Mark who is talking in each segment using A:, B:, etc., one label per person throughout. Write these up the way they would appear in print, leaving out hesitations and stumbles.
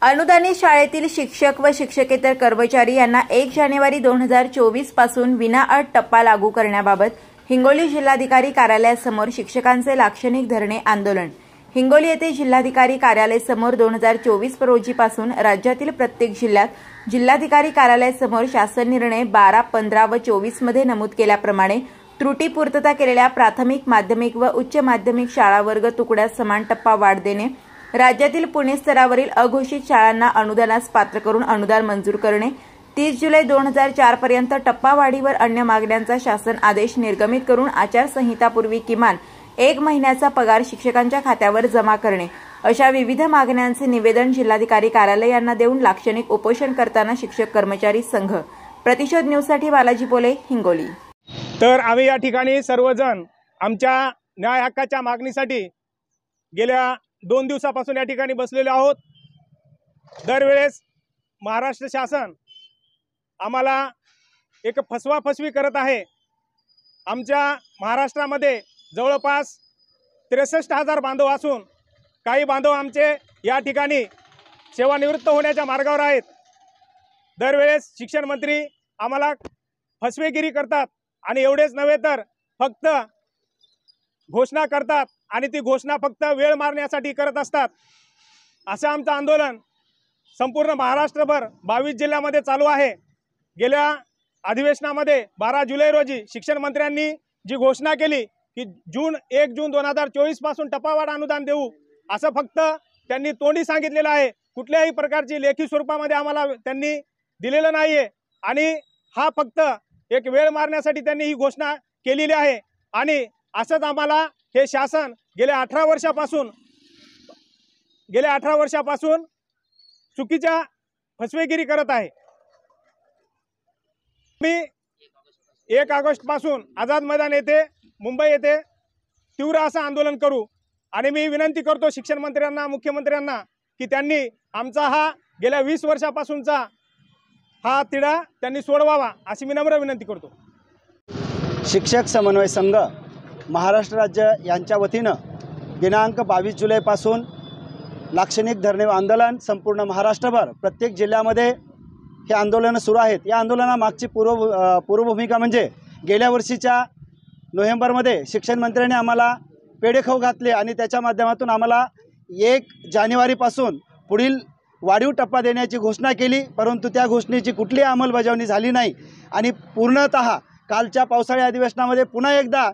A: अनुदानित शाळेतील शिक्षक व शिक्षकेतर कर्मचारी यांना 1 जानेवारी 2024 पासून विनाअट टप्पा लागू करण्याबाबत हिंगोली जिल्हाधिकारी कार्यालयासमोर शिक्षकांचे लाक्षणिक धरणे आंदोलन। हिंगोली येथे जिल्हाधिकारी कार्यालयासमोर 2024 रोजीपासून राज्यातील प्रत्येक जिल्ह्यात जिल्हाधिकारी कार्यालयासमोर शासन निर्णय 12, 15 व 24 मध्ये नमूद केल्याप्रमाणे त्रुटी पूर्तता केलेल्या प्राथमिक, माध्यमिक व उच्च माध्यमिक शाळा वर्ग तुकड्यात समान टप्पा वाढ देणे, राज्यातील पुणे स्तरावरील अघोषित शाळांना अनुदानास पात्र करून अनुदान मंजूर करणे, 30 जुलै 2004 पर्यंत टप्पा वाढीवर अन्य मागण्यांचा शासन आदेश निर्गमित करून आचारसंहितापूर्वी किमान 1 महिन्याचा पगार शिक्षकांच्या खात्यावर जमा करणे अशा विविध मागण्यांचे निवेदन जिल्हाधिकारी कार्यालय यांना देऊन लाक्षणिक उपोषण करताना शिक्षक कर्मचारी संघ। प्रतिशोध न्यूजसाठी बालाजी पोले, हिंगोली।
B: तर आम्ही या ठिकाणी सर्वजण आमच्या न्याय हक्काच्या मागणीसाठी गेल्या 2 दिवसापासून या ठिकाणी बसलेलो आहोत। दरवेळेस महाराष्ट्र शासन आम्हाला एक फसवाफसवी करत आहे। आमच्या महाराष्ट्रामध्ये जवळपास 63,000 बांधव असून काही बांधव आमचे या ठिकाणी सेवानिवृत्त होण्याच्या मार्गावर आहेत। दरवेळेस शिक्षण मंत्री आम्हाला फसवेगिरी करतात आणि एवढेच नव्हे तर फक्त घोषणा करतात आणि ती घोषणा फक्त वेळ मारण्यासाठी करत असतात। असं आमचं आंदोलन संपूर्ण महाराष्ट्रभर 22 जिल्ह्यामध्ये चालू आहे। गेल्या अधिवेशनामध्ये 12 जुलै रोजी शिक्षण मंत्र्यांनी जी घोषणा केली की 1 जून 2024 पासून टप्पावार अनुदान देऊ, असं फक्त त्यांनी तोंडी सांगितलेलं आहे। कुठल्याही प्रकारची लेखी स्वरूपामध्ये आम्हाला त्यांनी दिलेलं नाहीये आणि हा फक्त एक वेळ मारण्यासाठी त्यांनी ही घोषणा केलेली आहे। आणि असंच आम्हाला हे शासन गेल्या 18 वर्षापासून चुकीच्या फसवेगिरी करत आहे। मी 1 ऑगस्ट पासून आझाद मैदान येथे मुंबई येथे तीव्र असं आंदोलन करू आणि मी विनंती करतो शिक्षण मंत्र्यांना, मुख्यमंत्र्यांना की त्यांनी आमचा हा गेल्या 20 वर्षापासूनचा हा तिढा त्यांनी सोडवावा अशी मी नम्र विनंती करतो।
C: शिक्षक समन्वय संघ महाराष्ट्र राज्य यांच्या वतीनं दिनांक 22 जुलैपासून लाक्षणिक धरणे आंदोलन संपूर्ण महाराष्ट्रभर प्रत्येक जिल्ह्यामध्ये हे आंदोलन सुरू आहेत। या आंदोलनामागची पूर्वभूमिका म्हणजे गेल्या वर्षीच्या नोव्हेंबरमध्ये शिक्षण मंत्र्यांनी आम्हाला पेढेखाऊ घातले आणि त्याच्या माध्यमातून आम्हाला 1 जानेवारीपासून पुढील वाढीव टप्पा देण्याची घोषणा केली, परंतु त्या घोषणेची कुठलीही अंमलबजावणी झाली नाही आणि पूर्णतः कालच्या पावसाळी अधिवेशनामध्ये पुन्हा एकदा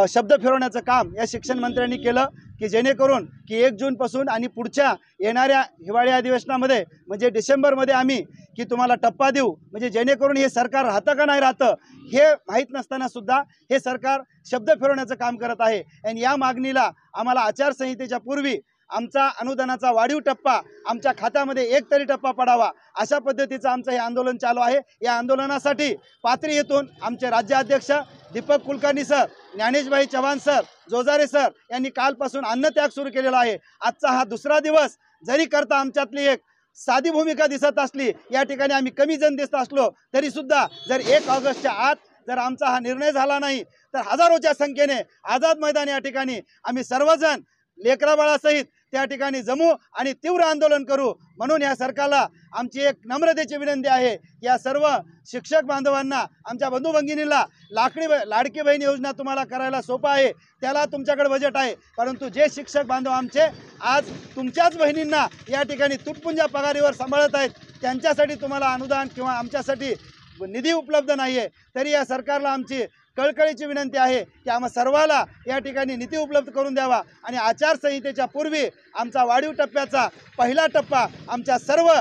C: शब्द फिरवण्याचं काम या शिक्षण मंत्र्यांनी केलं की जेणेकरून की 1 जूनपासून आणि पुढच्या येणाऱ्या हिवाळी अधिवेशनामध्ये म्हणजे डिसेंबरमध्ये आम्ही की तुम्हाला टप्पा देऊ, म्हणजे जेणेकरून हे सरकार राहतं का नाही राहतं हे माहीत नसताना सुद्धा हे सरकार शब्द फिरवण्याचं काम करत आहे। आणि या मागणीला आम्हाला आचारसंहितेच्या पूर्वी आमचा अनुदानाचा वाढीव टप्पा आमच्या खात्यामध्ये 1 तरी टप्पा पडावा अशा पद्धतीचं आमचं हे आंदोलन चालू आहे। या आंदोलनासाठी पाथरी येथून आमचे राज्याध्यक्ष Deepak Kulkarni sir, Dnyaneshbhai Chavan sir, Jojare sir यांनी कालपासून अन्नत्याग सुरू केलेला आहे। आजचा हा दुसरा दिवस जरी करता आमच्यातली एक साधी भूमिका दिसत असली, या ठिकाणी आम्ही कमी जण दिसत असलो तरी सुद्धा जर 1 ऑगस्टच्या आत जर आमचा हा निर्णय झाला नाही तर हजारोच्या संख्येने आझाद मैदान या ठिकाणी आम्ही सर्वजण लेकराबाळासहित त्या ठिकाणी जमू आणि तीव्र आंदोलन करू। म्हणून या सरकारला आमची एक नम्रतेची विनंती आहे, या सर्व शिक्षक बांधवांना, आमच्या बंधू भगिनींना लाडकी बहीण योजना तुम्हाला करायला सोपं आहे, त्याला तुमच्याकडे बजेट आहे, परंतु जे शिक्षक बांधव आमचे आज तुमच्याच बहिणींना या ठिकाणी तुटपुंजा पगारीवर सांभाळत आहेत त्यांच्यासाठी तुम्हाला अनुदान किंवा आमच्यासाठी निधी उपलब्ध नाही आहे। तरी या सरकारला आमची कळकळीची विनंती आहे की आम्हा सर्वाला या ठिकाणी निधी उपलब्ध करून द्यावा आणि आचारसंहितेच्या पूर्वी आमचा वाढीव टप्प्याचा पहिला टप्पा आमच्या सर्व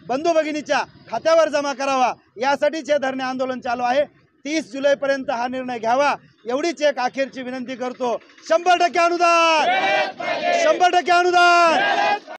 C: बंधू भगिनीच्या खात्यावर जमा करावा, यासाठीच हे धरणे आंदोलन चालू आहे। 30 जुलैपर्यंत हा निर्णय घ्यावा एवढीच एक अखेरची विनंती करतो। 100% अनुदान, 100% अनुदान।